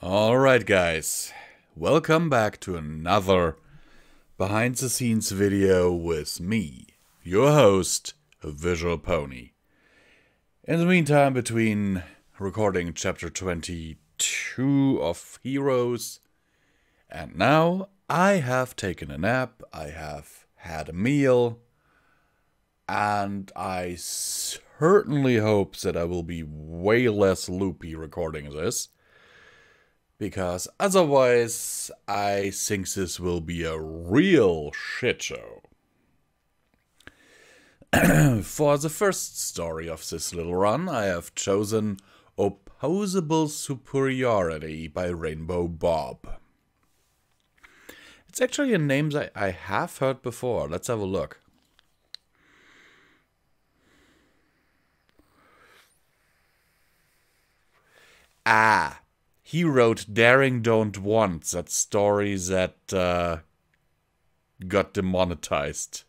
Alright guys, welcome back to another behind the scenes video with me, your host, Visual Pony. In the meantime, between recording chapter 22 of Heroes and now, I have taken a nap, I have had a meal, and I certainly hope that I will be way less loopy recording this. Because otherwise, I think this will be a real shit show. For the first story of this little run, I have chosen Opposable Superiority by Rainbow Bob. It's actually a name that I have heard before. Let's have a look. He wrote Daring Don't Want, that story that got demonetized.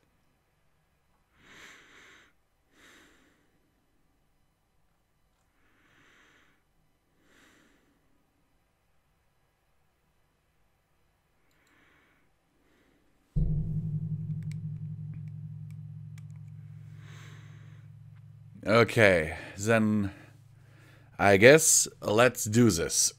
Okay, then I guess let's do this.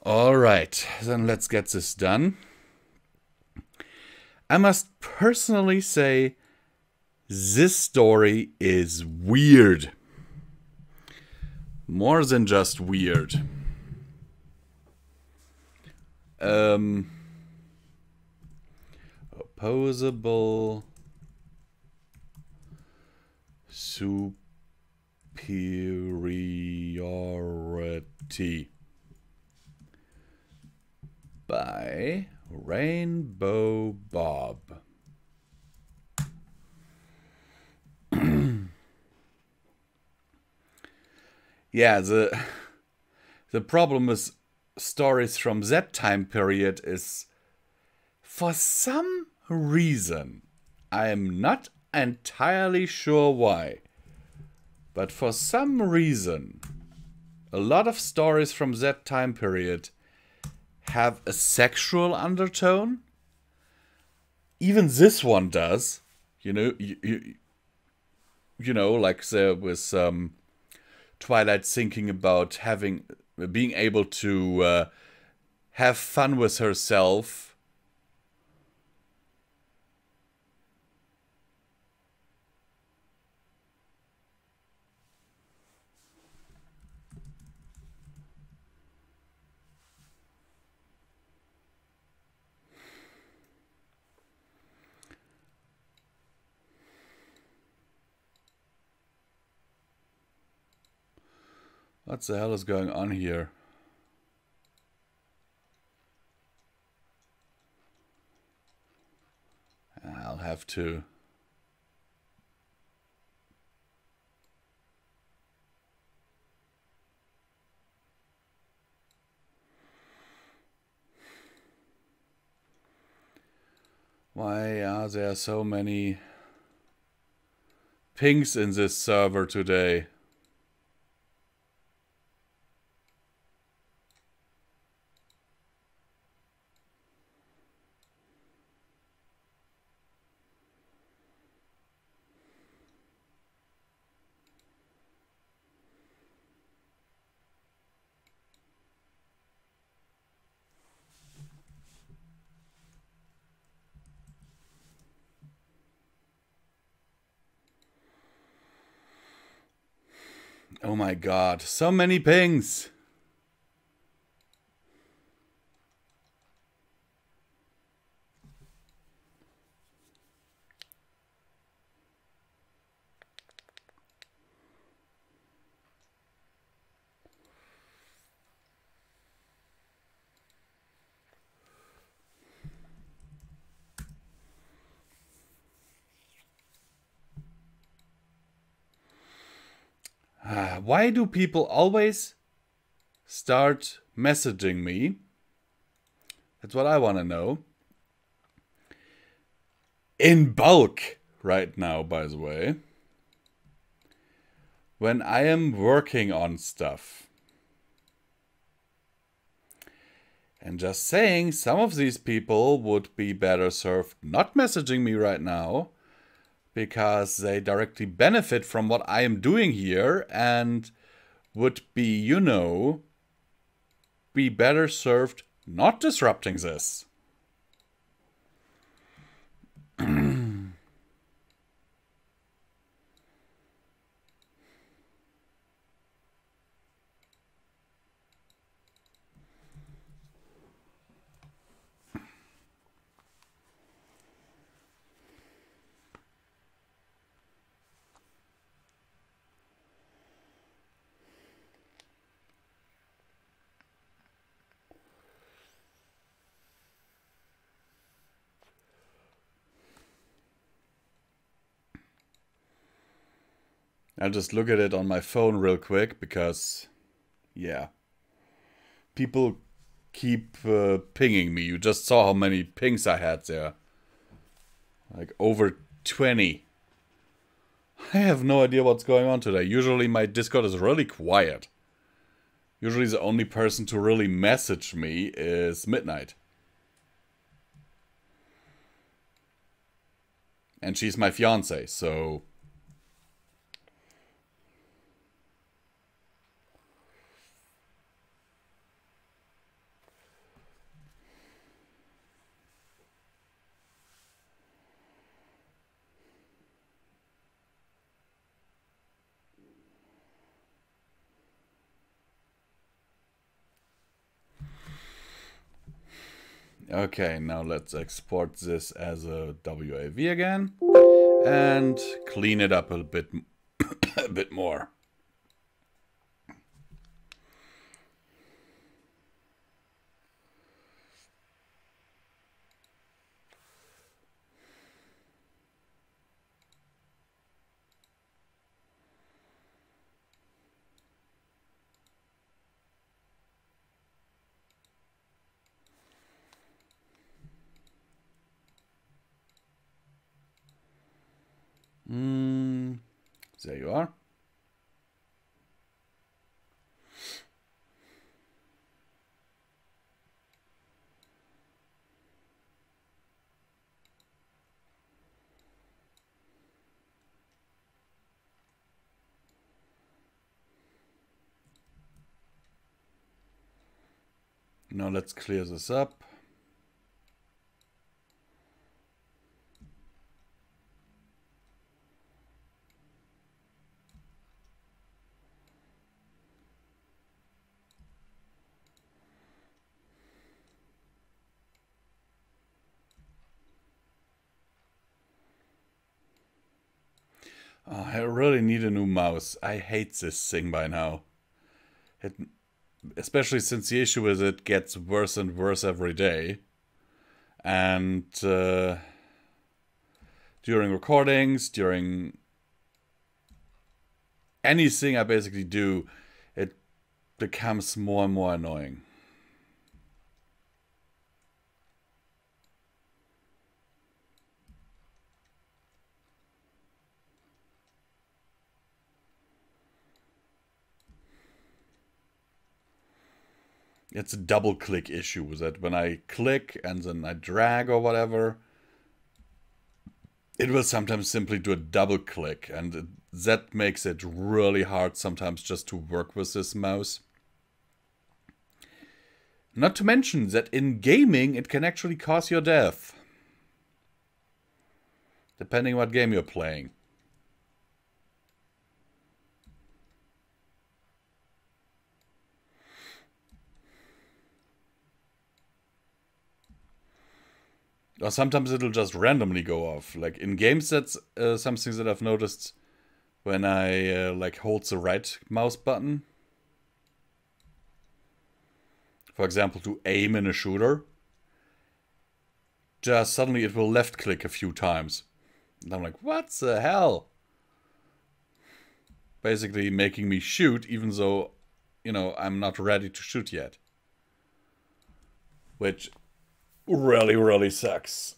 Alright, then let's get this done. I must personally say, this story is weird. More than just weird. Opposable Superiority by Rainbow Bob. Yeah, the problem with stories from that time period is, for some reason, I am not entirely sure why, but for some reason, a lot of stories from that time period have a sexual undertone. Even this one does. You know, you know, like there was Twilight thinking about being able to have fun with herself. What the hell is going on here? I'll have to... Why are there so many pings in this server today? Oh my god, so many pings! Why do people always start messaging me? That's what I want to know. In bulk right now, by the way. When I am working on stuff. And just saying, some of these people would be better served not messaging me right now, because they directly benefit from what I am doing here and would be, you know, be better served not disrupting this. I'll just look at it on my phone real quick because, yeah, people keep pinging me. You just saw how many pings I had there. Like over 20. I have no idea what's going on today. Usually my Discord is really quiet. Usually the only person to really message me is Midnight. And she's my fiance, so... Okay, now let's export this as a WAV again and clean it up a bit, a bit more. There you are. Now let's clear this up. Oh, I really need a new mouse. I hate this thing by now. Especially since the issue is it gets worse and worse every day. And during recordings, during anything I basically do, it becomes more and more annoying. It's a double click issue that when I click and then I drag or whatever, it will sometimes simply do a double click, and that makes it really hard sometimes just to work with this mouse. Not to mention that in gaming it can actually cause your death, depending what game you're playing. Or sometimes it'll just randomly go off. Like in games, that's something that I've noticed when I like hold the right mouse button. For example, to aim in a shooter. Just suddenly it will left click a few times. And I'm like, what the hell? Basically making me shoot even though, you know, I'm not ready to shoot yet. Which really, really sucks.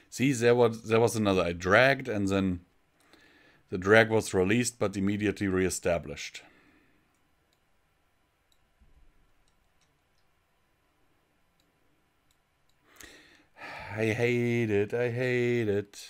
See, there was another. I dragged and then the drag was released but immediately reestablished. I hate it. I hate it.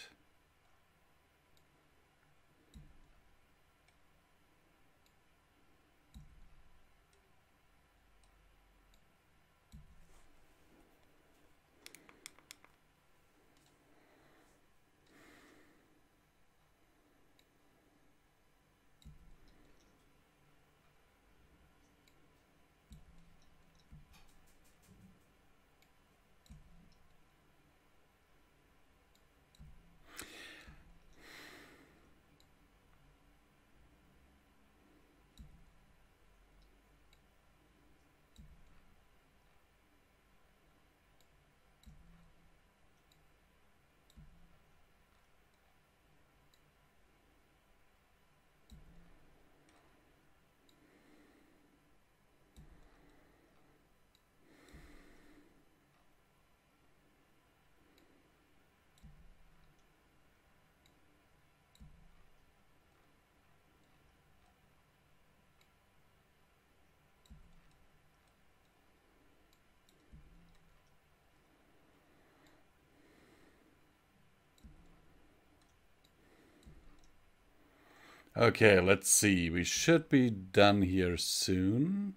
Okay, let's see. We should be done here soon.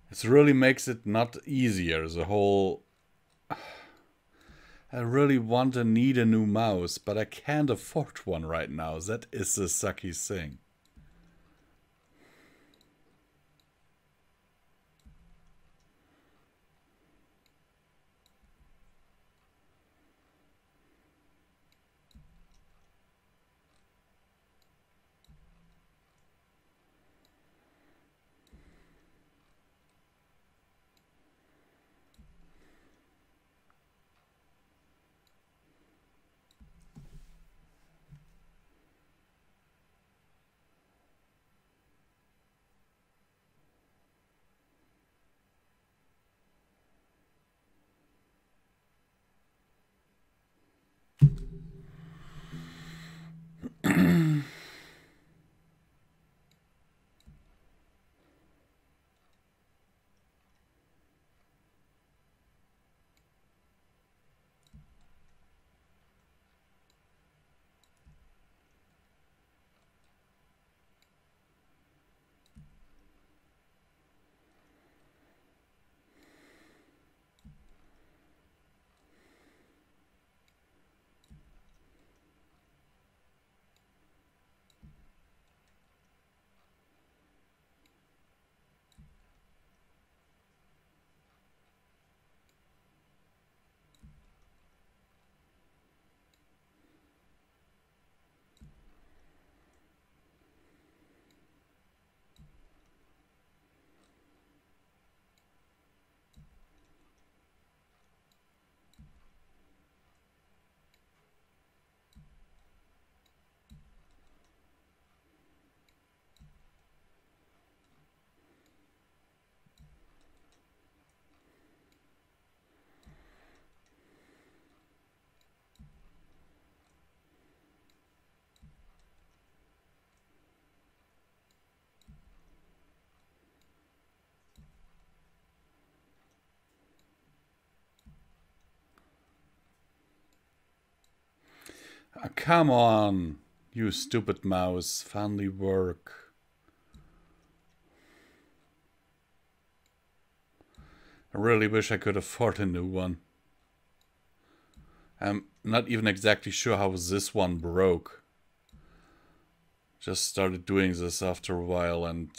This really makes it not easier. The whole... I really want and need a new mouse, but I can't afford one right now. That is the sucky thing. Oh, come on, you stupid mouse. Finally work. I really wish I could afford a new one. I'm not even exactly sure how this one broke. Just started doing this after a while, and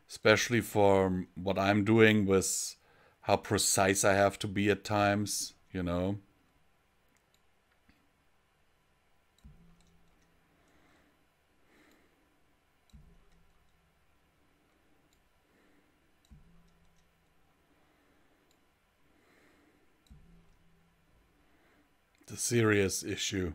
especially for what I'm doing with how precise I have to be at times, you know. It's a serious issue.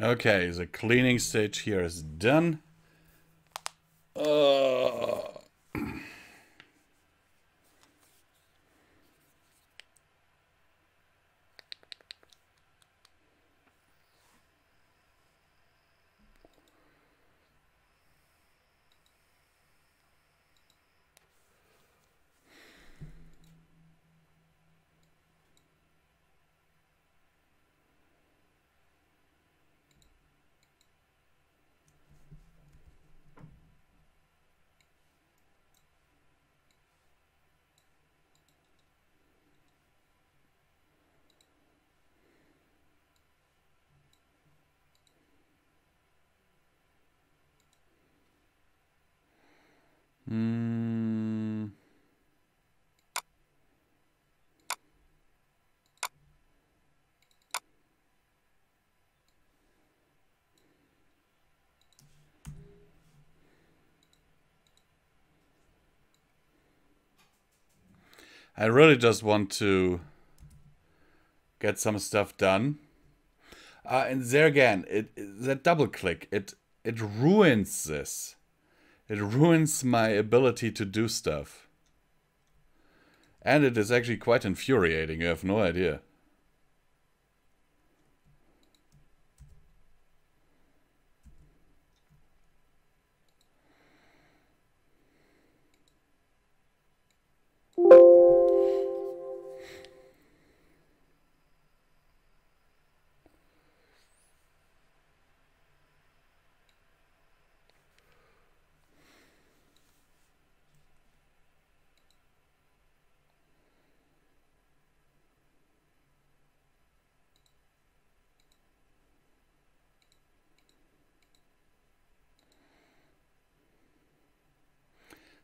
Okay, the cleaning stage here is done. I really just want to get some stuff done. And there again, that double click, it ruins this. It ruins my ability to do stuff. And it is actually quite infuriating, you have no idea.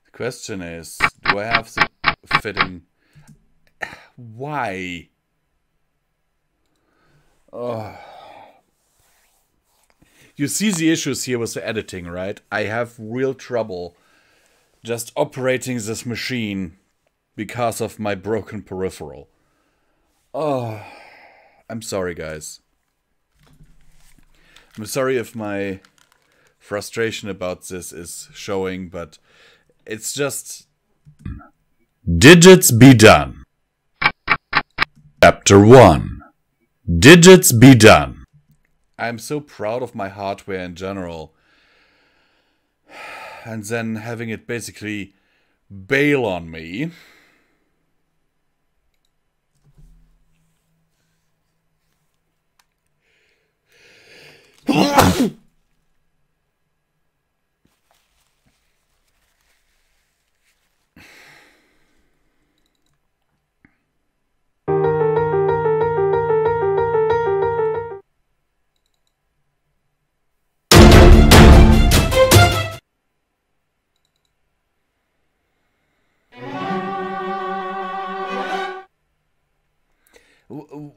The question is, do I have the fitting? Why? Oh. You see the issues here with the editing, right? I have real trouble just operating this machine because of my broken peripheral. Oh, I'm sorry, guys. I'm sorry if my frustration about this is showing, but it's just... Digits be done. Chapter 1. Digits be done. I'm so proud of my hardware in general. And then having it basically bail on me.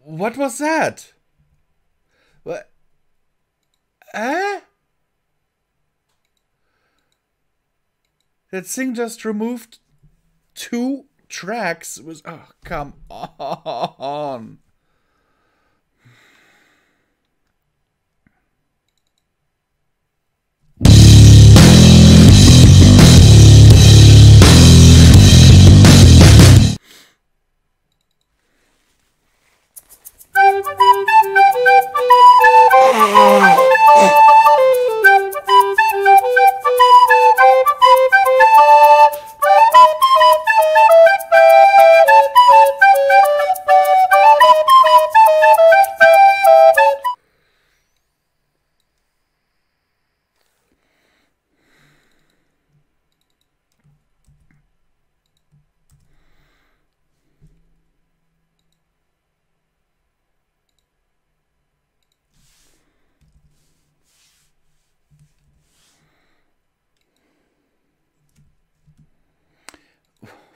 What was that? What? Eh? That thing just removed 2 tracks. It was, oh, come on.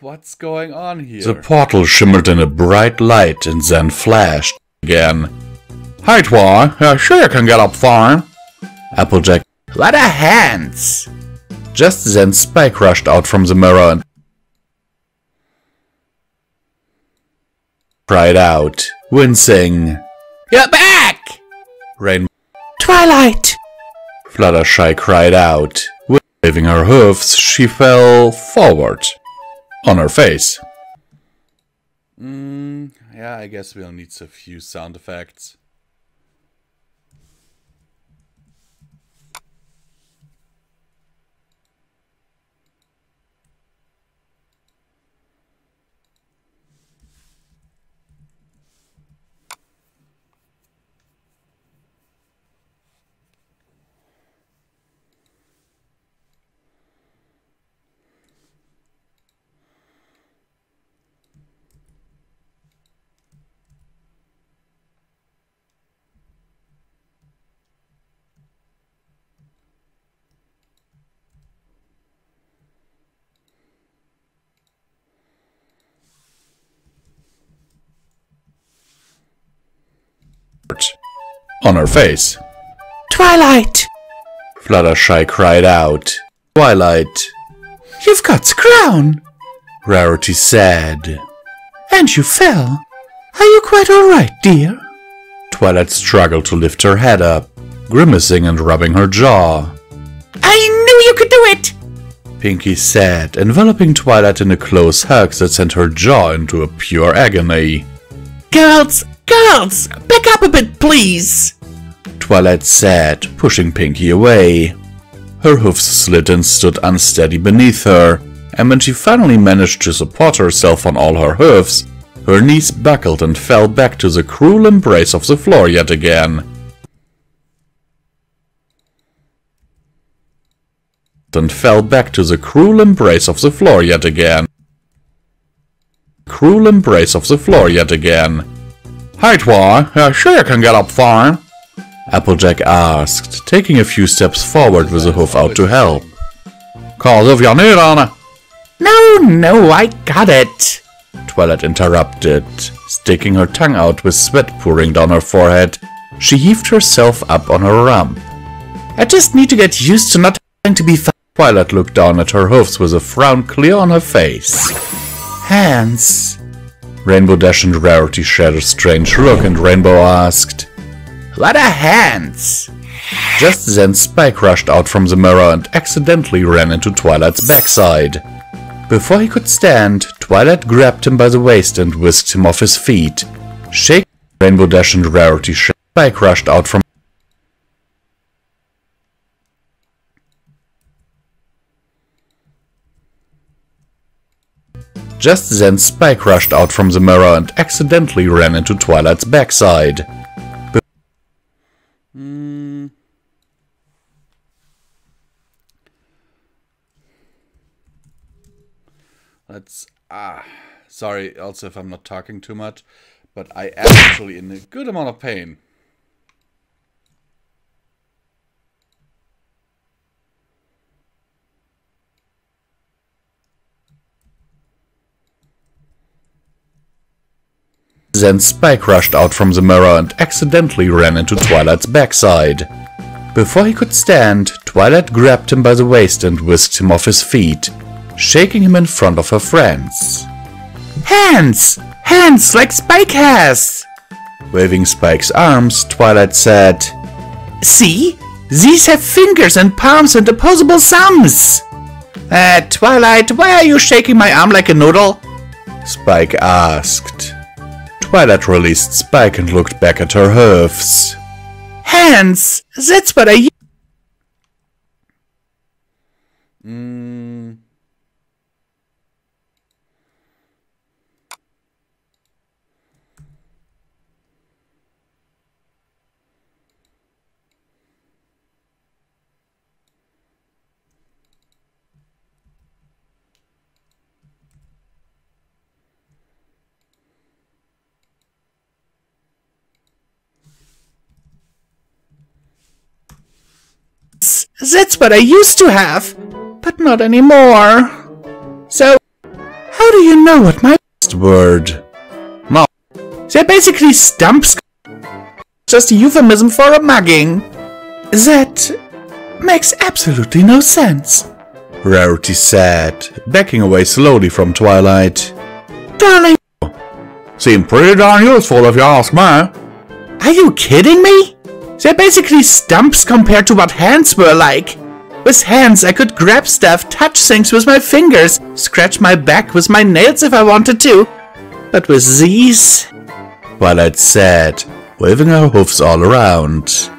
What's going on here? The portal shimmered in a bright light and then flashed again. Hi, Twa. Sure you can get up fine. Applejack. What a hands! Just then Spike rushed out from the mirror and cried out, wincing. You're back! Rainbow. Twilight! Fluttershy cried out. Waving her hoofs, she fell forward. On her face. Yeah, I guess we'll need a few sound effects. On her face. Twilight! Fluttershy cried out. Twilight. You've got the crown! Rarity said. And you fell. Are you quite alright, dear? Twilight struggled to lift her head up, grimacing and rubbing her jaw. I knew you could do it! Pinky said, enveloping Twilight in a close hug that sent her jaw into a pure agony. Girls, back up a bit, please! Twilight said, pushing Pinky away. Her hoofs slid and stood unsteady beneath her, and when she finally managed to support herself on all her hoofs, her knees buckled and fell back to the cruel embrace of the floor yet again. And fell back to the cruel embrace of the floor yet again. Cruel embrace of the floor yet again. Hey, Twi, sure you can get up fine? Applejack asked, taking a few steps forward with a hoof out to help. Cause if you need any. No, I got it. Twilight interrupted, sticking her tongue out with sweat pouring down her forehead. She heaved herself up on her rump. I just need to get used to not having to be fast. Twilight looked down at her hoofs with a frown clear on her face. Hands. Rainbow Dash and Rarity shared a strange look, and Rainbow asked, What are hands? Just then Spike rushed out from the mirror and accidentally ran into Twilight's backside. Before he could stand, Twilight grabbed him by the waist and whisked him off his feet. Shaking Rainbow Dash and Rarity, Spike rushed out from Just then Spike rushed out from the mirror and accidentally ran into Twilight's backside. Let's... sorry also if I'm not talking too much, but I am actually in a good amount of pain. Then Spike rushed out from the mirror and accidentally ran into Twilight's backside. Before he could stand, Twilight grabbed him by the waist and whisked him off his feet, shaking him in front of her friends. Hands! Hands like Spike has! Waving Spike's arms, Twilight said, See? These have fingers and palms and opposable thumbs! Twilight, why are you shaking my arm like a noodle? Spike asked. Twilight released Spike and looked back at her hoofs. Hands! That's what I... That's what I used to have, but not anymore. So, how do you know what my word? No. They're basically stumps. Just a euphemism for a mugging. That makes absolutely no sense. Rarity said, backing away slowly from Twilight. Darling, seem pretty darn useful if you ask me. Are you kidding me? They're basically stumps compared to what hands were like. With hands, I could grab stuff, touch things with my fingers, scratch my back with my nails if I wanted to. But with these... Twilight said, waving her hoofs all around.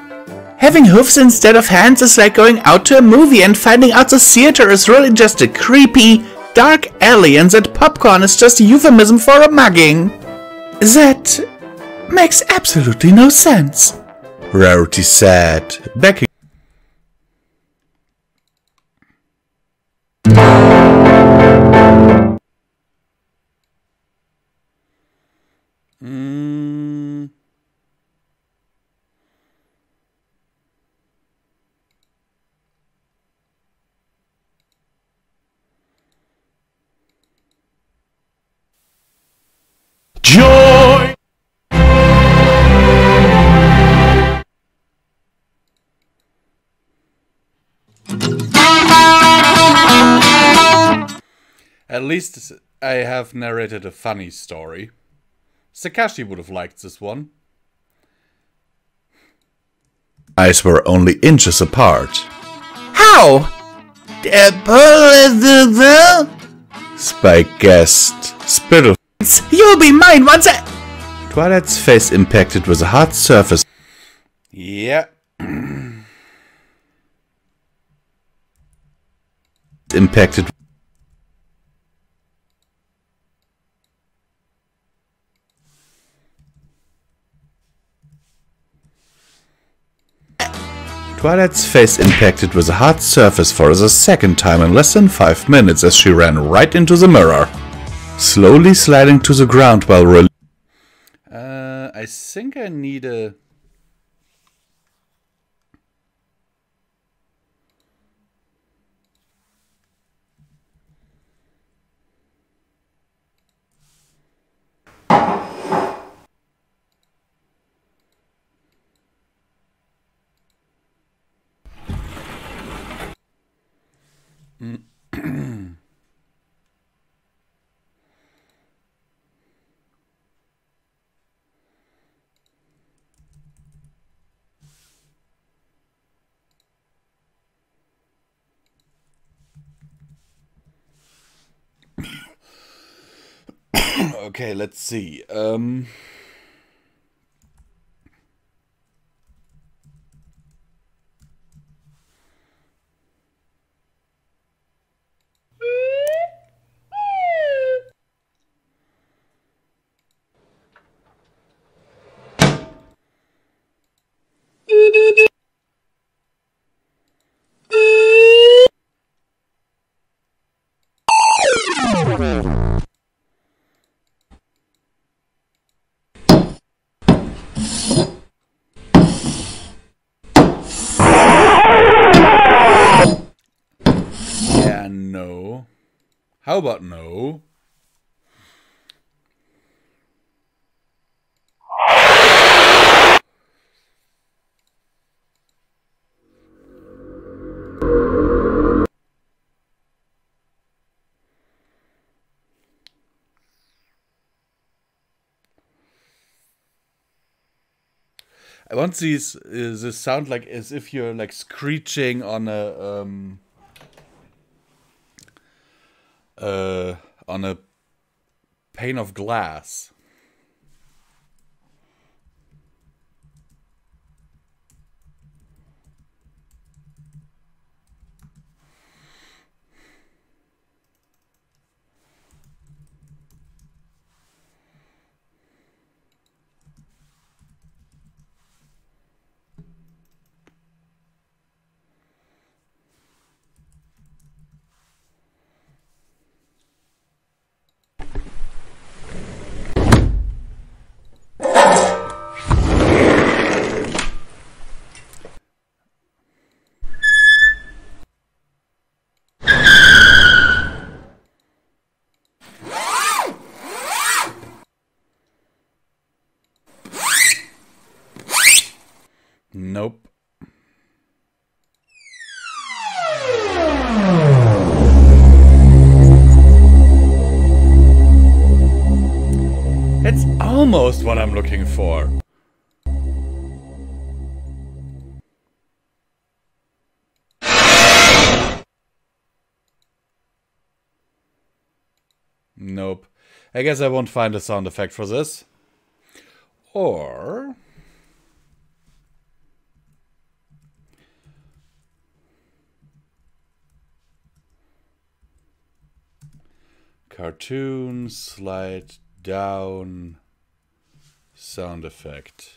Having hoofs instead of hands is like going out to a movie and finding out the theater is really just a creepy, dark alley and that popcorn is just a euphemism for a mugging. That makes absolutely no sense. Rarity said, backing. Joy! At least I have narrated a funny story. Sakashi would have liked this one. Eyes were only inches apart. How? Spike guessed. Spittle. You'll be mine once I... Twilight's face impacted with a hard surface. Yeah. Impacted. Twilight's face impacted with a hard surface for the second time in less than 5 minutes as she ran right into the mirror, slowly sliding to the ground while I think I need a... Okay, let's see. Yeah, no. How about no? I want these this sound like as if you're like screeching on a pane of glass. Nope. It's almost what I'm looking for. Nope. I guess I won't find a sound effect for this. Or... cartoon, slide down, sound effect.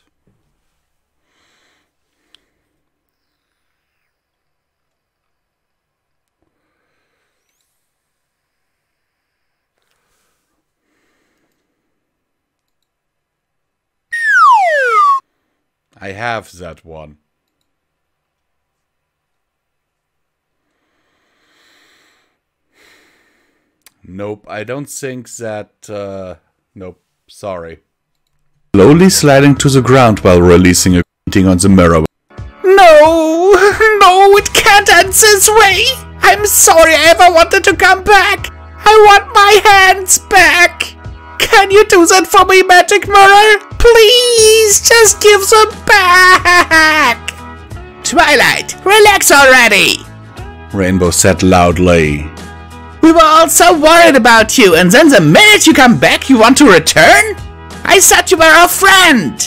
I have that one. Nope, I don't think that, nope, sorry. Slowly sliding to the ground while releasing a painting on the mirror. No, no, it can't end this way. I'm sorry I ever wanted to come back. I want my hands back. Can you do that for me, Magic Mirror? Please, just give them back. Twilight, relax already, Rainbow said loudly. We were all so worried about you, and then the minute you come back, you want to return? I thought you were our friend.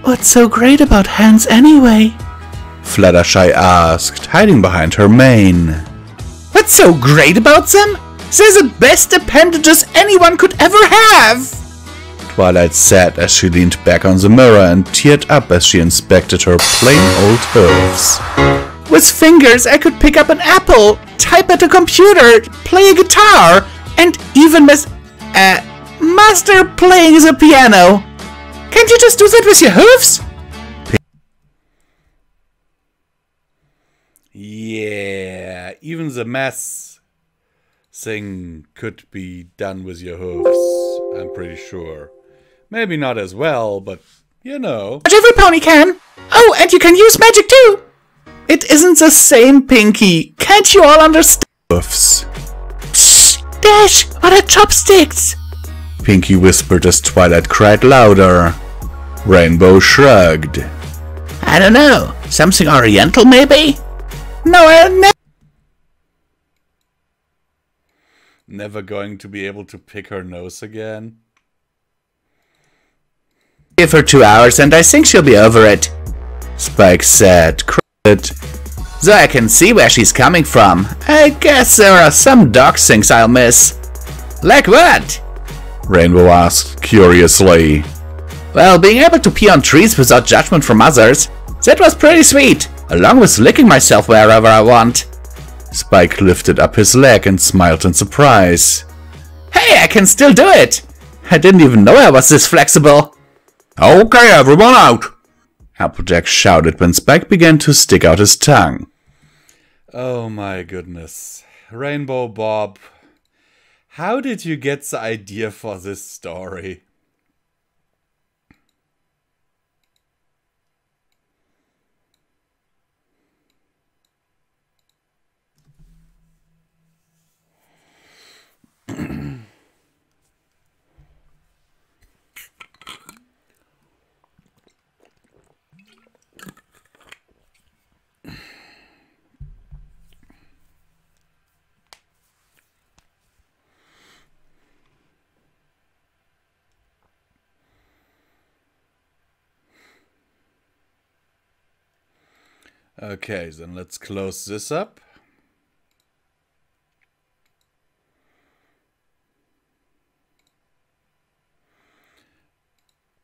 What's so great about hands anyway? Fluttershy asked, hiding behind her mane. What's so great about them? They're the best appendages anyone could ever have! Twilight said as she leaned back on the mirror and teared up as she inspected her plain old hooves. With fingers, I could pick up an apple, type at a computer, play a guitar, and even master playing the piano. Can't you just do that with your hooves? Yeah, even the mess thing could be done with your hooves, I'm pretty sure. Maybe not as well, but you know. But every pony can. Oh, and you can use magic too. It isn't the same, Pinky. Can't you all understand? Hoofs. Psst, Dash, what are chopsticks? Pinky whispered as Twilight cried louder. Rainbow shrugged. I don't know. Something oriental, maybe? No, I Never going to be able to pick her nose again? Give her 2 hours and I think she'll be over it, Spike said. So I can see where she's coming from. I guess there are some dog things I'll miss. Like what? Rainbow asked curiously. Well, being able to pee on trees without judgment from others. That was pretty sweet, along with licking myself wherever I want. Spike lifted up his leg and smiled in surprise. Hey, I can still do it! I didn't even know I was this flexible. Okay, everyone out! Applejack shouted when Spike began to stick out his tongue. Oh my goodness. Rainbow Bob, how did you get the idea for this story? Okay, then let's close this up.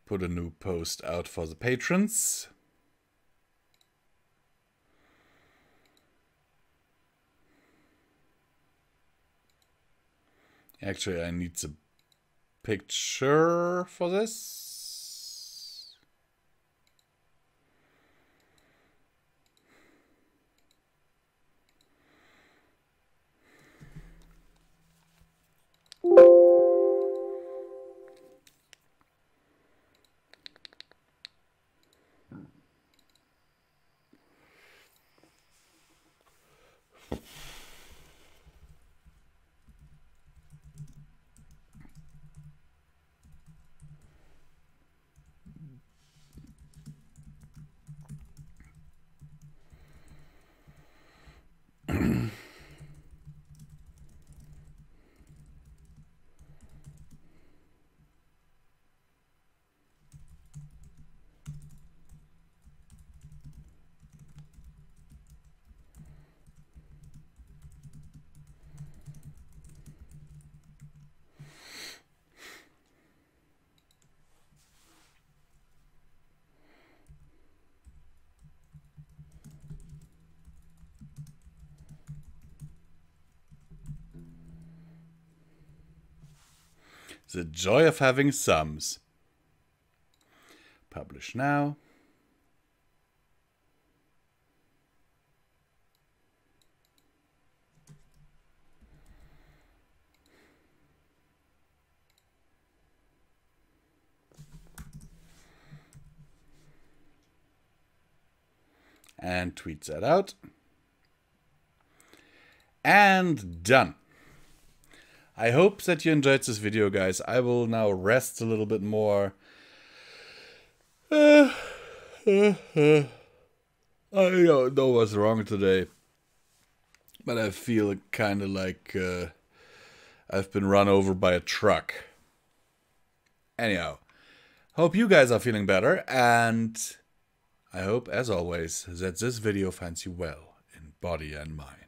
Put a new post out for the patrons. Actually, I need the picture for this. The joy of having sums. Publish now. And tweet that out. And done. I hope that you enjoyed this video, guys. I will now rest a little bit more. I don't know what's wrong today, but I feel kind of like I've been run over by a truck. Anyhow, hope you guys are feeling better, and I hope, as always, that this video finds you well in body and mind.